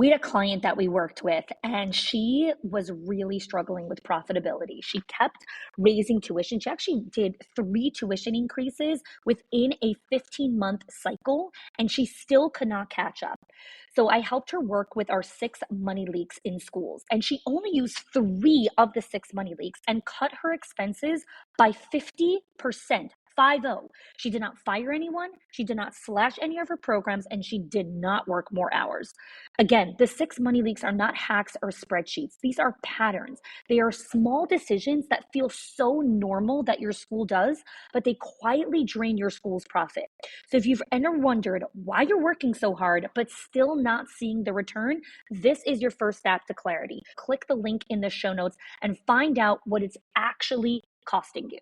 We had a client that we worked with, and she was really struggling with profitability. She kept raising tuition. She actually did 3 tuition increases within a 15-month cycle, and she still could not catch up. So I helped her work with our 6 money leaks in schools, and she only used 3 of the 6 money leaks and cut her expenses by 50%. 50. She did not fire anyone, she did not slash any of her programs, and she did not work more hours. Again, the 6 money leaks are not hacks or spreadsheets. These are patterns. They are small decisions that feel so normal that your school does, but they quietly drain your school's profit. So if you've ever wondered why you're working so hard, but still not seeing the return, this is your first step to clarity. Click the link in the show notes and find out what it's actually costing you.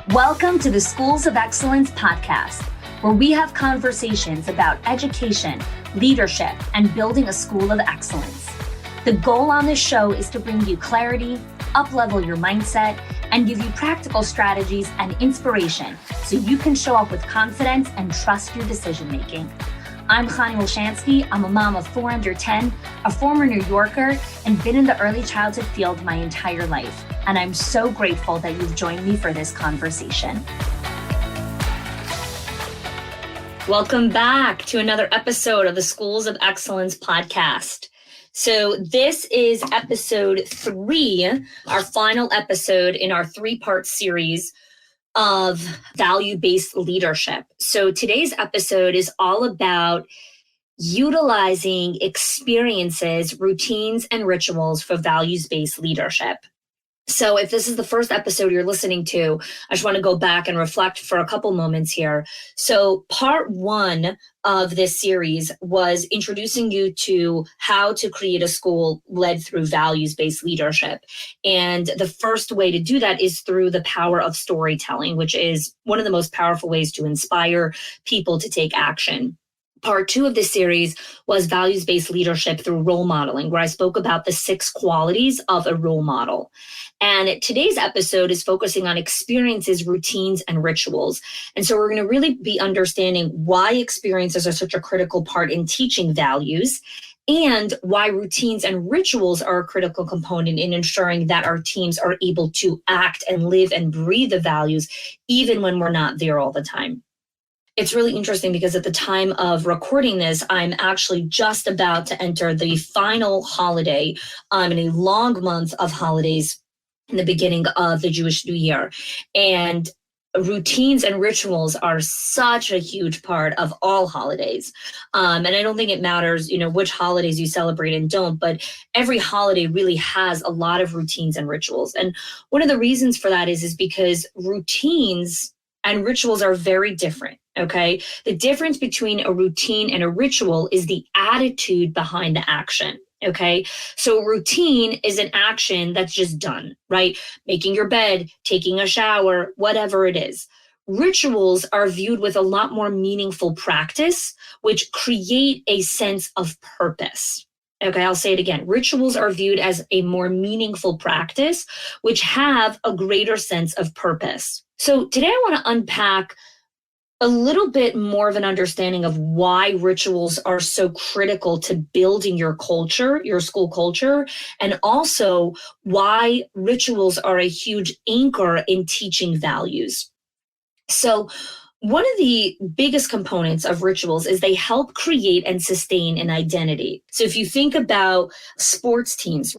Welcome to the Schools of Excellence podcast, where we have conversations about education, leadership, and building a school of excellence. The goal on this show is to bring you clarity, up-level your mindset, and give you practical strategies and inspiration so you can show up with confidence and trust your decision-making. I'm Chani Wolshansky. I'm a mom of 4 under 10, a former New Yorker, and been in the early childhood field my entire life. And I'm so grateful that you've joined me for this conversation. Welcome back to another episode of the Schools of Excellence podcast. So this is episode 3, our final episode in our 3-part series of value-based leadership. So today's episode is all about utilizing experiences, routines, and rituals for values-based leadership. So if this is the first episode you're listening to, I just want to go back and reflect for a couple moments here. So part 1 of this series was introducing you to how to create a school led through values-based leadership. And the first way to do that is through the power of storytelling, which is one of the most powerful ways to inspire people to take action. Part 2 of this series was values-based leadership through role modeling, where I spoke about the 6 qualities of a role model. And today's episode is focusing on experiences, routines, and rituals. And so we're going to really be understanding why experiences are such a critical part in teaching values, and why routines and rituals are a critical component in ensuring that our teams are able to act and live and breathe the values, even when we're not there all the time. It's really interesting because at the time of recording this, I'm actually just about to enter the final holiday in a long month of holidays in the beginning of the Jewish New Year. And routines and rituals are such a huge part of all holidays. And I don't think it matters, which holidays you celebrate and don't, but every holiday really has a lot of routines and rituals. And one of the reasons for that is because routines and rituals are very different. Okay. The difference between a routine and a ritual is the attitude behind the action. Okay. So a routine is an action that's just done, right? Making your bed, taking a shower, whatever it is. Rituals are viewed with a lot more meaningful practice, which create a sense of purpose. Okay, I'll say it again. Rituals are viewed as a more meaningful practice, which have a greater sense of purpose. So today I want to unpack a little bit more of an understanding of why rituals are so critical to building your culture, your school culture, and also why rituals are a huge anchor in teaching values. So one of the biggest components of rituals is they help create and sustain an identity. So if you think about sports teams,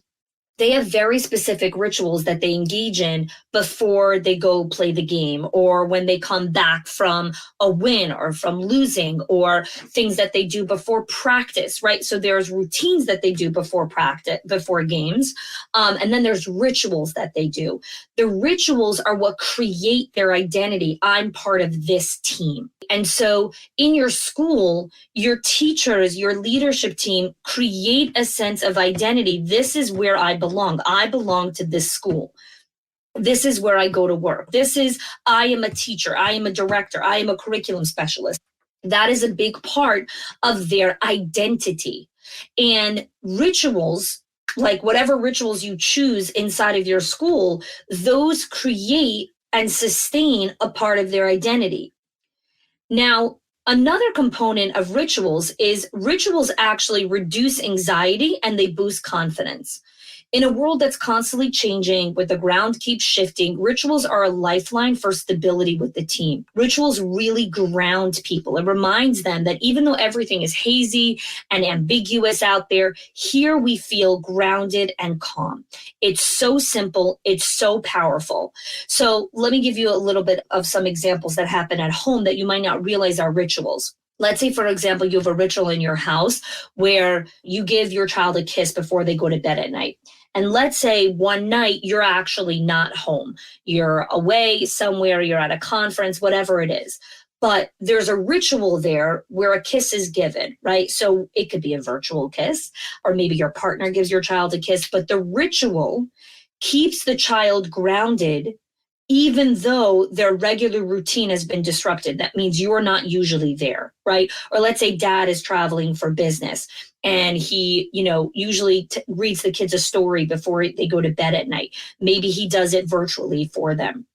they have very specific rituals that they engage in before they go play the game, or when they come back from a win or from losing, or things that they do before practice, right? So there's routines that they do before practice, before games. And then there's rituals that they do. The rituals are what create their identity. I'm part of this team. And so in your school, your teachers, your leadership team create a sense of identity. This is where I belong. I belong to this school. This is where I go to work. I am a teacher. I am a director. I am a curriculum specialist. That is a big part of their identity. And rituals, like whatever rituals you choose inside of your school, those create and sustain a part of their identity. Now, another component of rituals is rituals actually reduce anxiety and they boost confidence. In a world that's constantly changing, where the ground keeps shifting, rituals are a lifeline for stability with the team. Rituals really ground people. It reminds them that even though everything is hazy and ambiguous out there, here we feel grounded and calm. It's so simple. It's so powerful. So let me give you a little bit of some examples that happen at home that you might not realize are rituals. Let's say, for example, you have a ritual in your house where you give your child a kiss before they go to bed at night. And let's say one night you're actually not home. You're away somewhere, you're at a conference, whatever it is. But there's a ritual there where a kiss is given, right? So it could be a virtual kiss, or maybe your partner gives your child a kiss, but the ritual keeps the child grounded even though their regular routine has been disrupted. That means you're not usually there, right? Or let's say dad is traveling for business and he, usually reads the kids a story before they go to bed at night. Maybe he does it virtually for them.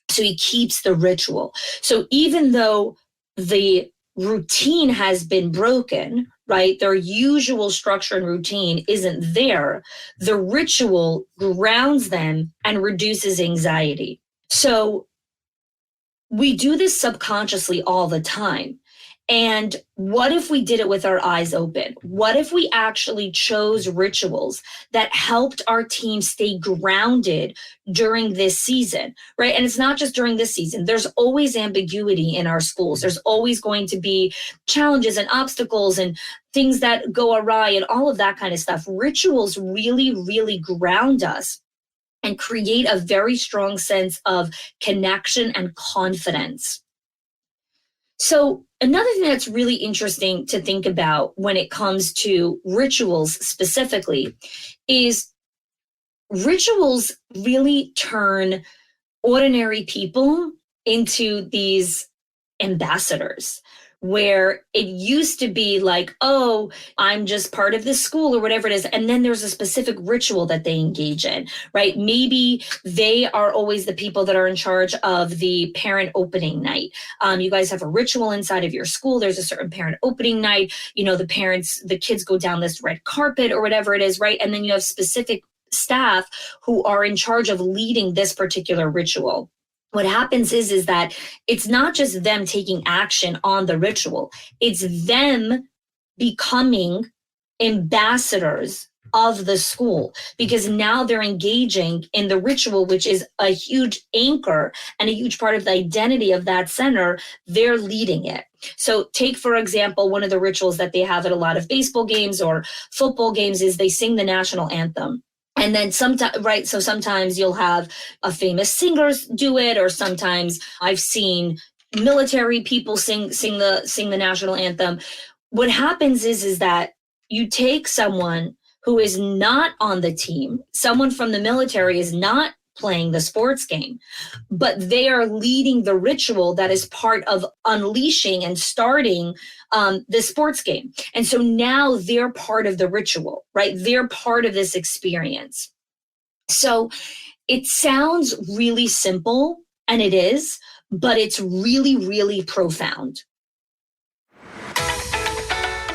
So he keeps the ritual. So even though the routine has been broken, right? Their usual structure and routine isn't there. The ritual grounds them and reduces anxiety. So we do this subconsciously all the time. And what if we did it with our eyes open? What if we actually chose rituals that helped our team stay grounded during this season, right? And it's not just during this season. There's always ambiguity in our schools. There's always going to be challenges and obstacles and things that go awry and all of that kind of stuff. Rituals really, really ground us and create a very strong sense of connection and confidence. So another thing that's really interesting to think about when it comes to rituals specifically is rituals really turn ordinary people into these ambassadors, where it used to be like, oh, I'm just part of this school or whatever it is. And then there's a specific ritual that they engage in, right? Maybe they are always the people that are in charge of the parent opening night. You guys have a ritual inside of your school. There's a certain parent opening night. The kids go down this red carpet or whatever it is, right? And then you have specific staff who are in charge of leading this particular ritual. What happens is that it's not just them taking action on the ritual, it's them becoming ambassadors of the school, because now they're engaging in the ritual, which is a huge anchor and a huge part of the identity of that center. They're leading it. So take, for example, one of the rituals that they have at a lot of baseball games or football games is they sing the national anthem. And then sometimes you'll have a famous singer do it, or sometimes I've seen military people sing the national anthem. What happens is that you take someone who is not on the team, someone from the military is not playing the sports game, but they are leading the ritual that is part of unleashing and starting the sports game. And so now they're part of the ritual, right? They're part of this experience. So it sounds really simple, and it is, but it's really, really profound.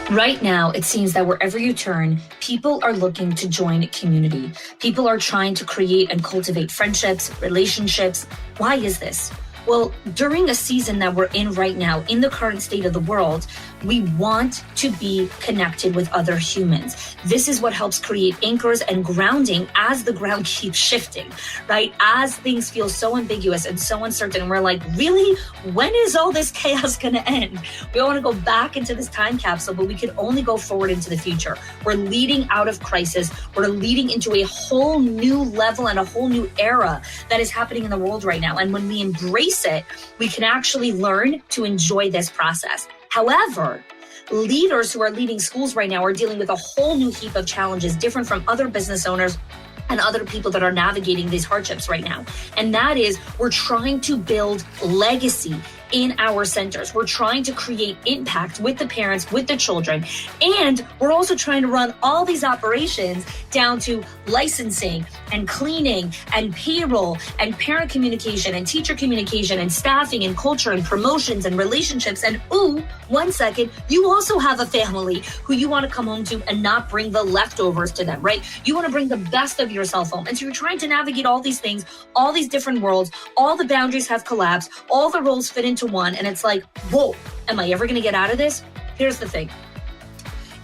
Right now, it seems that wherever you turn, people are looking to join community. People are trying to create and cultivate friendships, relationships. Why is this? Well, during a season that we're in right now, in the current state of the world, we want to be connected with other humans. This is what helps create anchors and grounding as the ground keeps shifting, right? As things feel so ambiguous and so uncertain, and we're like, really? When is all this chaos going to end? We want to go back into this time capsule, but we can only go forward into the future. We're leading out of crisis. We're leading into a whole new level and a whole new era that is happening in the world right now. And when we embrace it, we can actually learn to enjoy this process. However, leaders who are leading schools right now are dealing with a whole new heap of challenges, different from other business owners and other people that are navigating these hardships right now. And that is, we're trying to build legacy in our centers. We're trying to create impact with the parents, with the children. And we're also trying to run all these operations down to licensing and cleaning and payroll and parent communication and teacher communication and staffing and culture and promotions and relationships. And ooh, 1 second, you also have a family who you want to come home to and not bring the leftovers to them, right? You want to bring the best of yourself home. And so you're trying to navigate all these things, all these different worlds, all the boundaries have collapsed, all the roles fit into one. And it's like, whoa, am I ever going to get out of this? Here's the thing.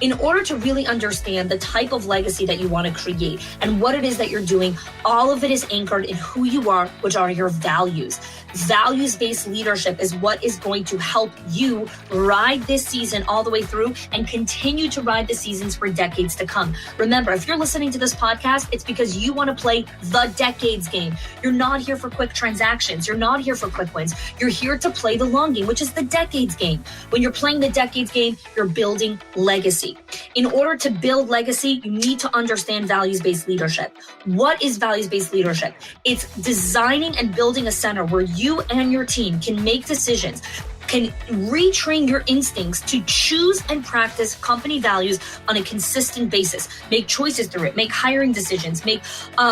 In order to really understand the type of legacy that you want to create and what it is that you're doing, all of it is anchored in who you are, which are your values. Values-based leadership is what is going to help you ride this season all the way through and continue to ride the seasons for decades to come. Remember, if you're listening to this podcast, it's because you want to play the decades game. You're not here for quick transactions. You're not here for quick wins. You're here to play the long game, which is the decades game. When you're playing the decades game, you're building legacy. In order to build legacy, you need to understand values-based leadership. What is values-based leadership? It's designing and building a center where you and your team can make decisions, can retrain your instincts to choose and practice company values on a consistent basis, make choices through it, make hiring decisions, make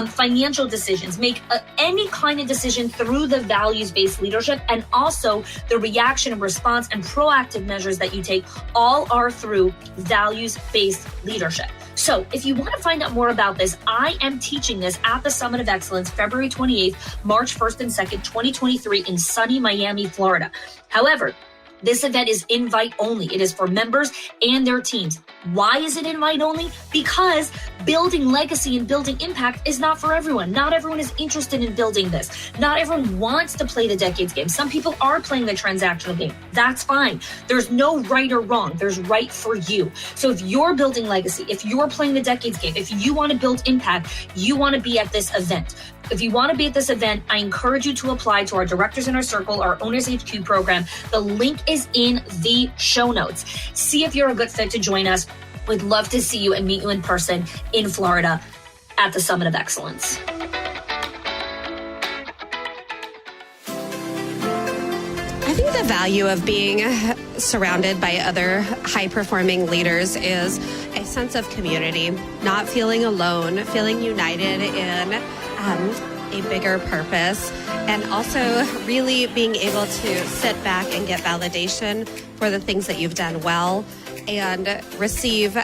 financial decisions, make any kind of decision through the values-based leadership, and also the reaction and response and proactive measures that you take all are through values-based leadership. So if you want to find out more about this, I am teaching this at the Summit of Excellence, February 28th, March 1st and 2nd, 2023 in sunny Miami, Florida. However, this event is invite only. It is for members and their teams. Why is it invite only? Because building legacy and building impact is not for everyone. Not everyone is interested in building this. Not everyone wants to play the decades game. Some people are playing the transactional game. That's fine. There's no right or wrong. There's right for you. So if you're building legacy, if you're playing the decades game, if you want to build impact, you want to be at this event. If you want to be at this event, I encourage you to apply to our Directors Inner Circle, our Owners HQ program. The link is in the show notes. See if you're a good fit to join us. We'd love to see you and meet you in person in Florida at the Summit of Excellence. I think the value of being surrounded by other high-performing leaders is a sense of community, not feeling alone, feeling united in a bigger purpose, and also really being able to sit back and get validation for the things that you've done well and receive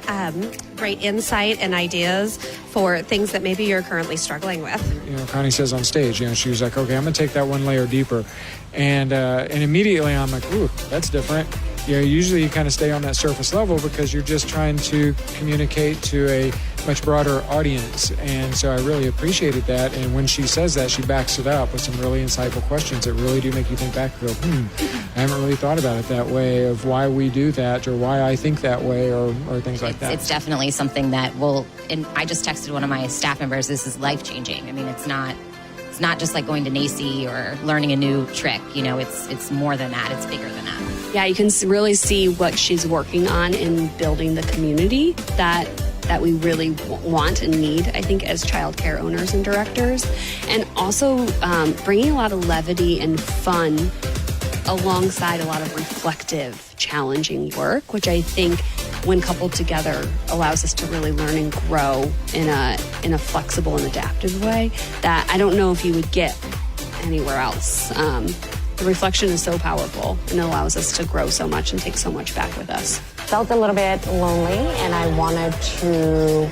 great insight and ideas for things that maybe you're currently struggling with. You know, Connie says on stage, she was like, okay, I'm going to take that one layer deeper. And immediately I'm like, ooh, that's different. Usually you kind of stay on that surface level because you're just trying to communicate to a much broader audience. And so I really appreciated that. And when she says that, she backs it up with some really insightful questions that really do make you think back and go, I haven't really thought about it that way, of why we do that or why I think that way or things like that. It's definitely something that will, and I just texted one of my staff members, this is life-changing. I mean, it's not just like going to NACI or learning a new trick. It's more than that. It's bigger than that. Yeah, you can really see what she's working on in building the community that we really want and need, I think, as childcare owners and directors. And also bringing a lot of levity and fun alongside a lot of reflective, challenging work, which I think when coupled together allows us to really learn and grow in a flexible and adaptive way that I don't know if you would get anywhere else. The reflection is so powerful and it allows us to grow so much and take so much back with us. Felt a little bit lonely, and I wanted to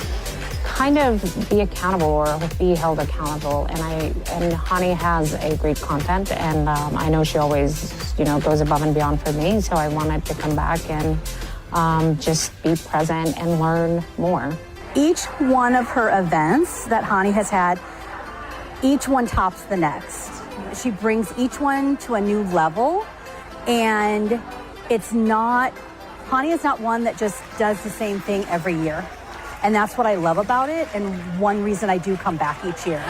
kind of be accountable or be held accountable. And Hani has a great content, and I know she always, goes above and beyond for me. So I wanted to come back and just be present and learn more. Each one of her events that Hani has had, each one tops the next. She brings each one to a new level, and Hani is not one that just does the same thing every year. And that's what I love about it, and one reason I do come back each year.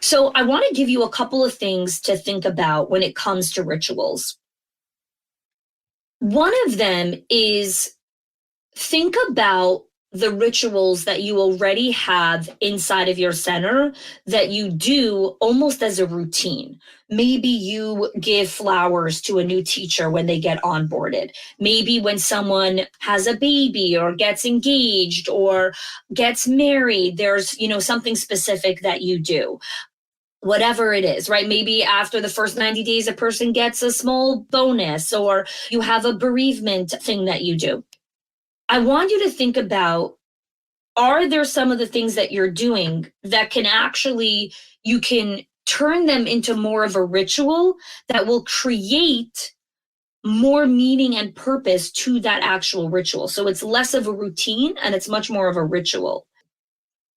So I want to give you a couple of things to think about when it comes to rituals. One of them is think about the rituals that you already have inside of your center that you do almost as a routine. Maybe you give flowers to a new teacher when they get onboarded. Maybe when someone has a baby or gets engaged or gets married, there's, something specific that you do. Whatever it is, right? Maybe after the first 90 days, a person gets a small bonus, or you have a bereavement thing that you do. I want you to think about, are there some of the things that you're doing that you can turn them into more of a ritual that will create more meaning and purpose to that actual ritual. So it's less of a routine and it's much more of a ritual.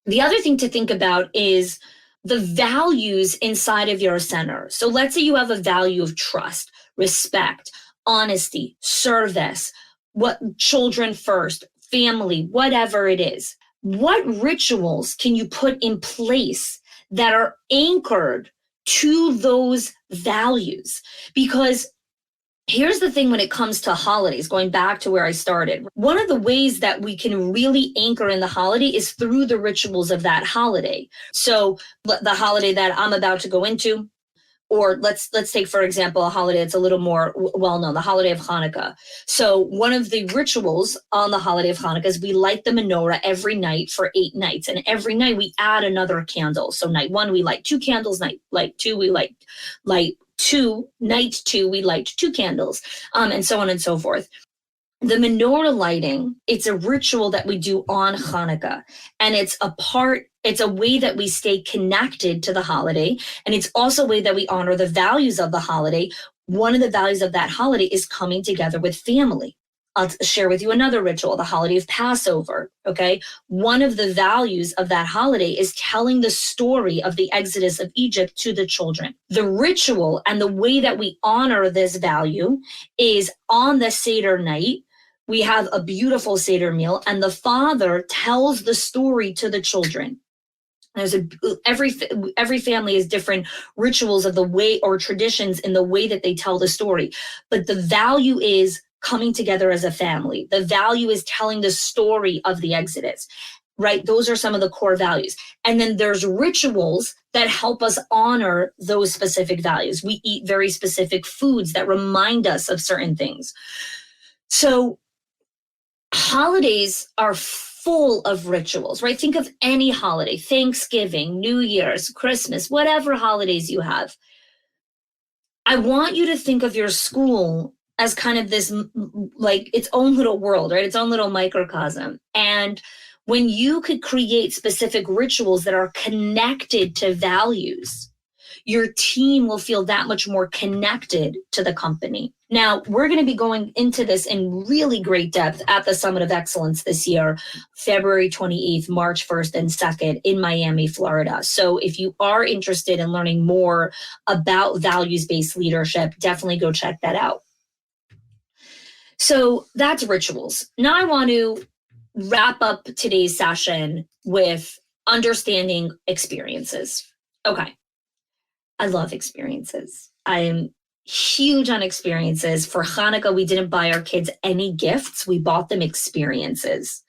The other thing to think about is the values inside of your center. So let's say you have a value of trust, respect, honesty, service, what children first, family, whatever it is. What rituals can you put in place that are anchored to those values? Because here's the thing when it comes to holidays, going back to where I started, one of the ways that we can really anchor in the holiday is through the rituals of that holiday. So the holiday that I'm about to go into, or let's take, for example, a holiday that's a little more well-known, the holiday of Hanukkah. So one of the rituals on the holiday of Hanukkah is we light the menorah every night for 8 nights. And every night we add another candle. So night 1, we light 2 candles. Night 2, we light 2. Night 2, we light 2 candles, and so on and so forth. The menorah lighting, it's a ritual that we do on Hanukkah, and it's a way that we stay connected to the holiday, and it's also a way that we honor the values of the holiday. One of the values of that holiday is coming together with family. I'll share with you another ritual, the holiday of Passover, okay? One of the values of that holiday is telling the story of the Exodus of Egypt to the children. The ritual and the way that we honor this value is on the Seder night, we have a beautiful Seder meal, and the father tells the story to the children. There's every family has different rituals of the way, or traditions in the way that they tell the story. But the value is coming together as a family. The value is telling the story of the Exodus, right? Those are some of the core values. And then there's rituals that help us honor those specific values. We eat very specific foods that remind us of certain things. So holidays are full of rituals, right? Think of any holiday, Thanksgiving, New Year's, Christmas, whatever holidays you have. I want you to think of your school as kind of this, like its own little world, right? Its own little microcosm. And when you could create specific rituals that are connected to values, your team will feel that much more connected to the company. Now, we're going to be going into this in really great depth at the Summit of Excellence this year, February 28th, March 1st, and 2nd in Miami, Florida. So if you are interested in learning more about values-based leadership, definitely go check that out. So that's rituals. Now I want to wrap up today's session with understanding experiences. Okay. I love experiences. I am huge on experiences. For Hanukkah, we didn't buy our kids any gifts. We bought them experiences.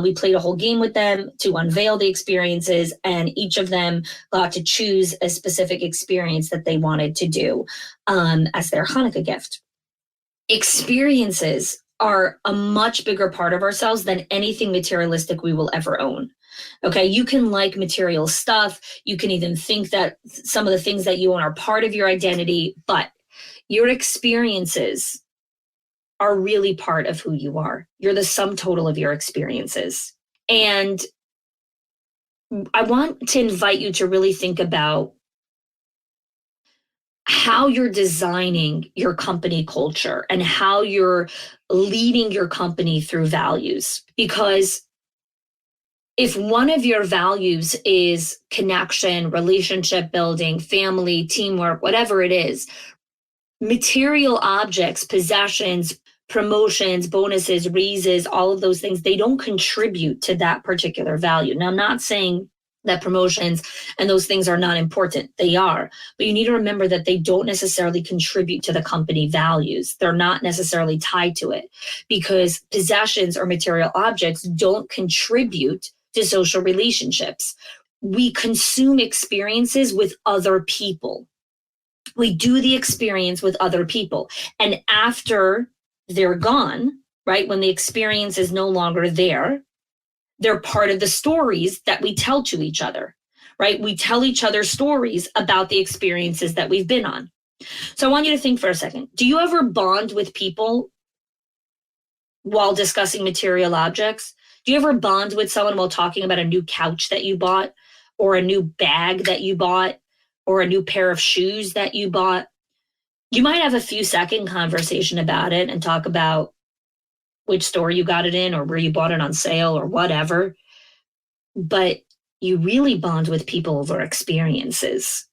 We played a whole game with them to unveil the experiences, and each of them got to choose a specific experience that they wanted to do as their Hanukkah gift. Experiences are a much bigger part of ourselves than anything materialistic we will ever own. Okay, you can like material stuff. You can even think that some of the things that you own are part of your identity, but your experiences are really part of who you are. You're the sum total of your experiences. And I want to invite you to really think about how you're designing your company culture and how you're leading your company through values. Because if one of your values is connection, relationship building, family, teamwork, whatever it is, material objects, possessions, promotions, bonuses, raises, all of those things, they don't contribute to that particular value. Now, I'm not saying that promotions and those things are not important. They are. But you need to remember that they don't necessarily contribute to the company values. They're not necessarily tied to it, because possessions or material objects don't contribute to social relationships. We consume experiences with other people. We do the experience with other people. And after they're gone, right, when the experience is no longer there, they're part of the stories that we tell to each other, right? We tell each other stories about the experiences that we've been on. So I want you to think for a second. Do you ever bond with people while discussing material objects? Do you ever bond with someone while talking about a new couch that you bought, or a new bag that you bought, or a new pair of shoes that you bought? You might have a few second conversation about it and talk about which store you got it in or where you bought it on sale or whatever. But you really bond with people over experiences.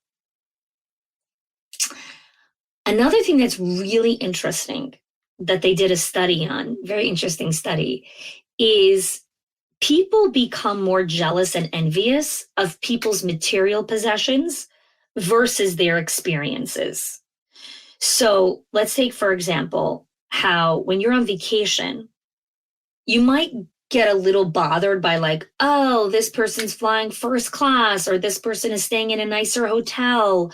Another thing that's really interesting that they did a study on, very interesting study, is people become more jealous and envious of people's material possessions versus their experiences. So let's take, for example, how when you're on vacation, you might get a little bothered by like, oh, this person's flying first class, or this person is staying in a nicer hotel,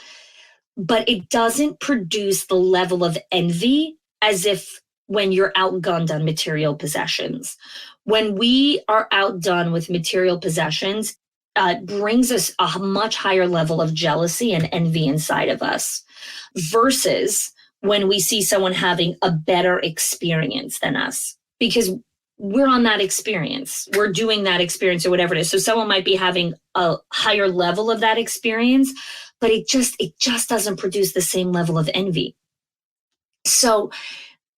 but it doesn't produce the level of envy as if when you're outgunned on material possessions. When we are outdone with material possessions, it brings us a much higher level of jealousy and envy inside of us, versus when we see someone having a better experience than us, because we're on that experience. We're doing that experience or whatever it is. So someone might be having a higher level of that experience, but it just doesn't produce the same level of envy. So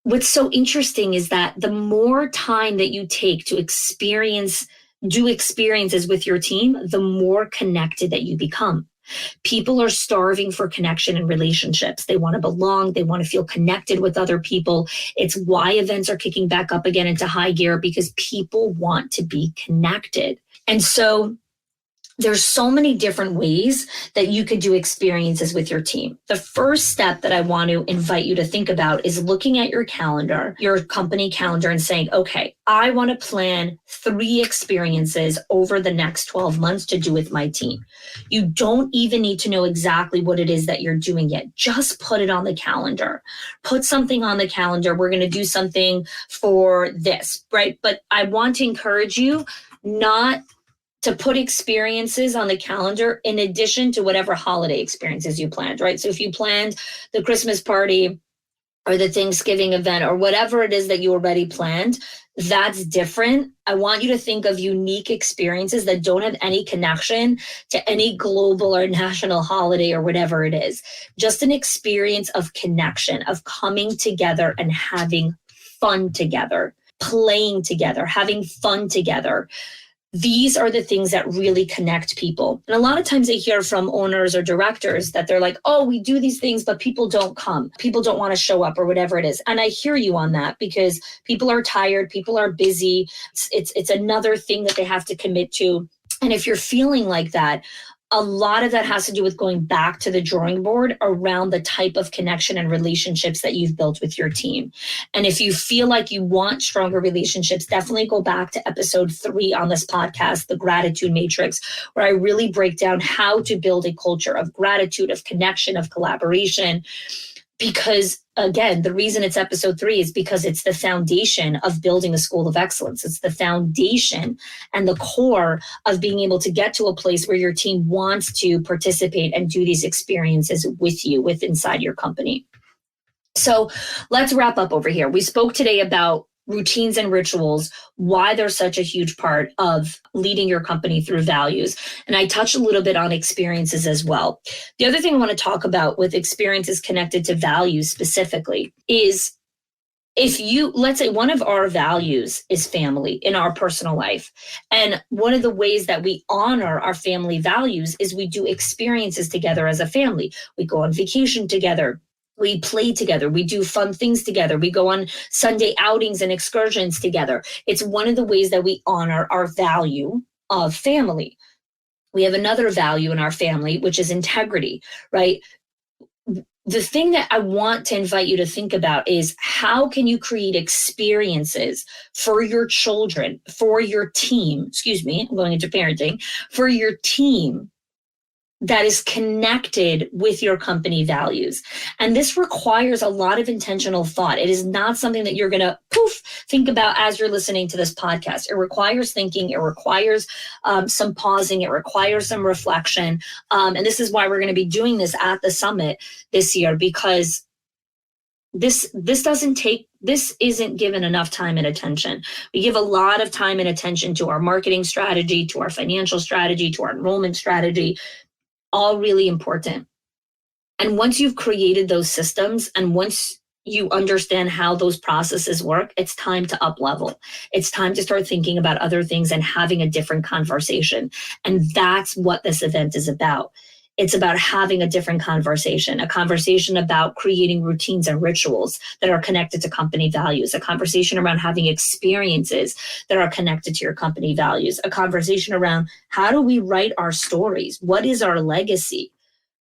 what's so interesting is that the more time that you take to do experiences with your team, the more connected that you become. People are starving for connection and relationships. They want to belong. They want to feel connected with other people. It's why events are kicking back up again into high gear, because people want to be connected. And so there's so many different ways that you could do experiences with your team. The first step that I want to invite you to think about is looking at your calendar, your company calendar, and saying, okay, I want to plan 3 experiences over the next 12 months to do with my team. You don't even need to know exactly what it is that you're doing yet. Just put it on the calendar. Put something on the calendar. We're going to do something for this, right? But I want to encourage you not to put experiences on the calendar in addition to whatever holiday experiences you planned, right? So if you planned the Christmas party or the Thanksgiving event or whatever it is that you already planned, that's different. I want you to think of unique experiences that don't have any connection to any global or national holiday or whatever it is. Just an experience of connection, of coming together and having fun together, playing together, having fun together. These are the things that really connect people. And a lot of times I hear from owners or directors that they're like, oh, we do these things, but people don't come. People don't want to show up or whatever it is. And I hear you on that, because people are tired. People are busy. It's another thing that they have to commit to. And if you're feeling like that, a lot of that has to do with going back to the drawing board around the type of connection and relationships that you've built with your team. And if you feel like you want stronger relationships, definitely go back to episode 3 on this podcast, The Gratitude Matrix, where I really break down how to build a culture of gratitude, of connection, of collaboration. Because again, the reason it's episode 3 is because it's the foundation of building a school of excellence. It's the foundation and the core of being able to get to a place where your team wants to participate and do these experiences with you, with inside your company. So let's wrap up over here. We spoke today about routines and rituals, why they're such a huge part of leading your company through values. And I touched a little bit on experiences as well. The other thing I want to talk about with experiences connected to values specifically is, if let's say one of our values is family in our personal life. And one of the ways that we honor our family values is we do experiences together as a family. We go on vacation together. We play together. We do fun things together. We go on Sunday outings and excursions together. It's one of the ways that we honor our value of family. We have another value in our family, which is integrity, right? The thing that I want to invite you to think about is how can you create experiences for your children, for your team, I'm going into parenting, for your team that is connected with your company values. And this requires a lot of intentional thought. It is not something that you're going to think about as you're listening to this podcast. It requires thinking. It requires some pausing. It requires some reflection. And this is why we're going to be doing this at the summit this year, because this isn't given enough time and attention. We give a lot of time and attention to our marketing strategy, to our financial strategy, to our enrollment strategy, all really important. And once you've created those systems and once you understand how those processes work, it's time to up level. It's time to start thinking about other things and having a different conversation. And that's what this event is about. It's about having a different conversation, a conversation about creating routines and rituals that are connected to company values, a conversation around having experiences that are connected to your company values, a conversation around how do we write our stories? What is our legacy?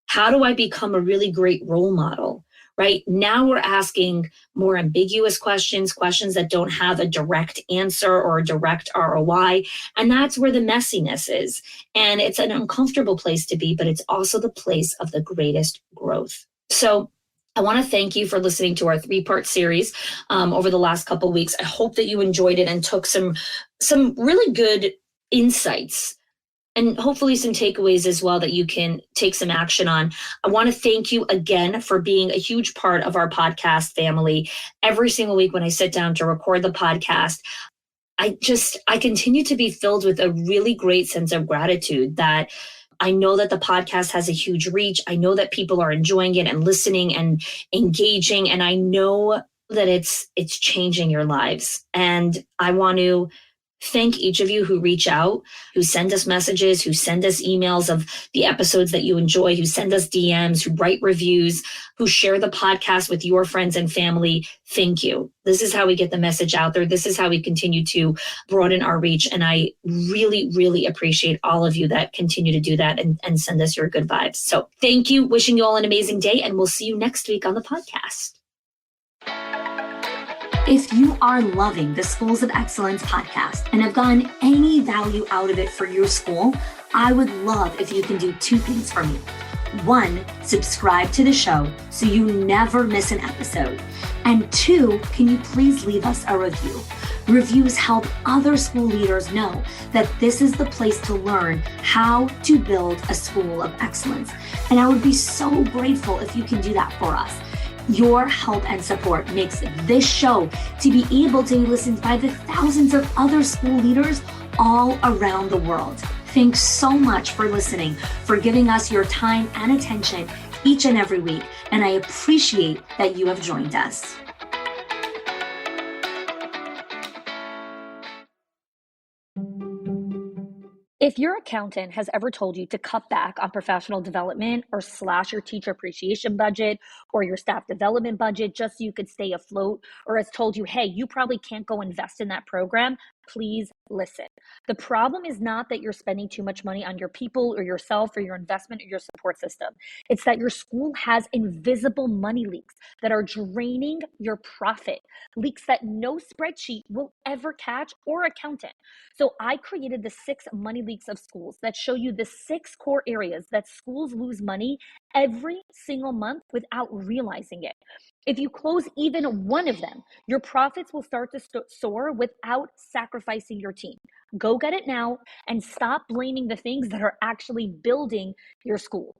How do I become a really great role model? Right now, we're asking more ambiguous questions that don't have a direct answer or a direct ROI. And that's where the messiness is. And it's an uncomfortable place to be, but it's also the place of the greatest growth. So I want to thank you for listening to our 3-part series over the last couple of weeks. I hope that you enjoyed it and took some really good insights and hopefully some takeaways as well that you can take some action on. I want to thank you again for being a huge part of our podcast family. Every single week when I sit down to record the podcast, I continue to be filled with a really great sense of gratitude that I know that the podcast has a huge reach. I know that people are enjoying it and listening and engaging. And I know that it's changing your lives. And I want to thank each of you who reach out, who send us messages, who send us emails of the episodes that you enjoy, who send us DMs, who write reviews, who share the podcast with your friends and family. Thank you. This is how we get the message out there. This is how we continue to broaden our reach. And I really, really appreciate all of you that continue to do that and send us your good vibes. So thank you. Wishing you all an amazing day. And we'll see you next week on the podcast. If you are loving the Schools of Excellence podcast and have gotten any value out of it for your school, I would love if you can do 2 things for me. 1, subscribe to the show so you never miss an episode. And 2, can you please leave us a review? Reviews help other school leaders know that this is the place to learn how to build a school of excellence. And I would be so grateful if you can do that for us. Your help and support makes this show to be able to be listened by the thousands of other school leaders all around the world. Thanks so much for listening, for giving us your time and attention each and every week. And I appreciate that you have joined us. If your accountant has ever told you to cut back on professional development or slash your teacher appreciation budget or your staff development budget just so you could stay afloat, or has told you, hey, you probably can't go invest in that program, please listen. The problem is not that you're spending too much money on your people or yourself or your investment or your support system. It's that your school has invisible money leaks that are draining your profit, leaks that no spreadsheet will ever catch or accountant. So I created the 6 money leaks of schools that show you the 6 core areas that schools lose money every single month without realizing it. If you close even one of them, your profits will start to soar without sacrificing your team. Go get it now and stop blaming the things that are actually building your school.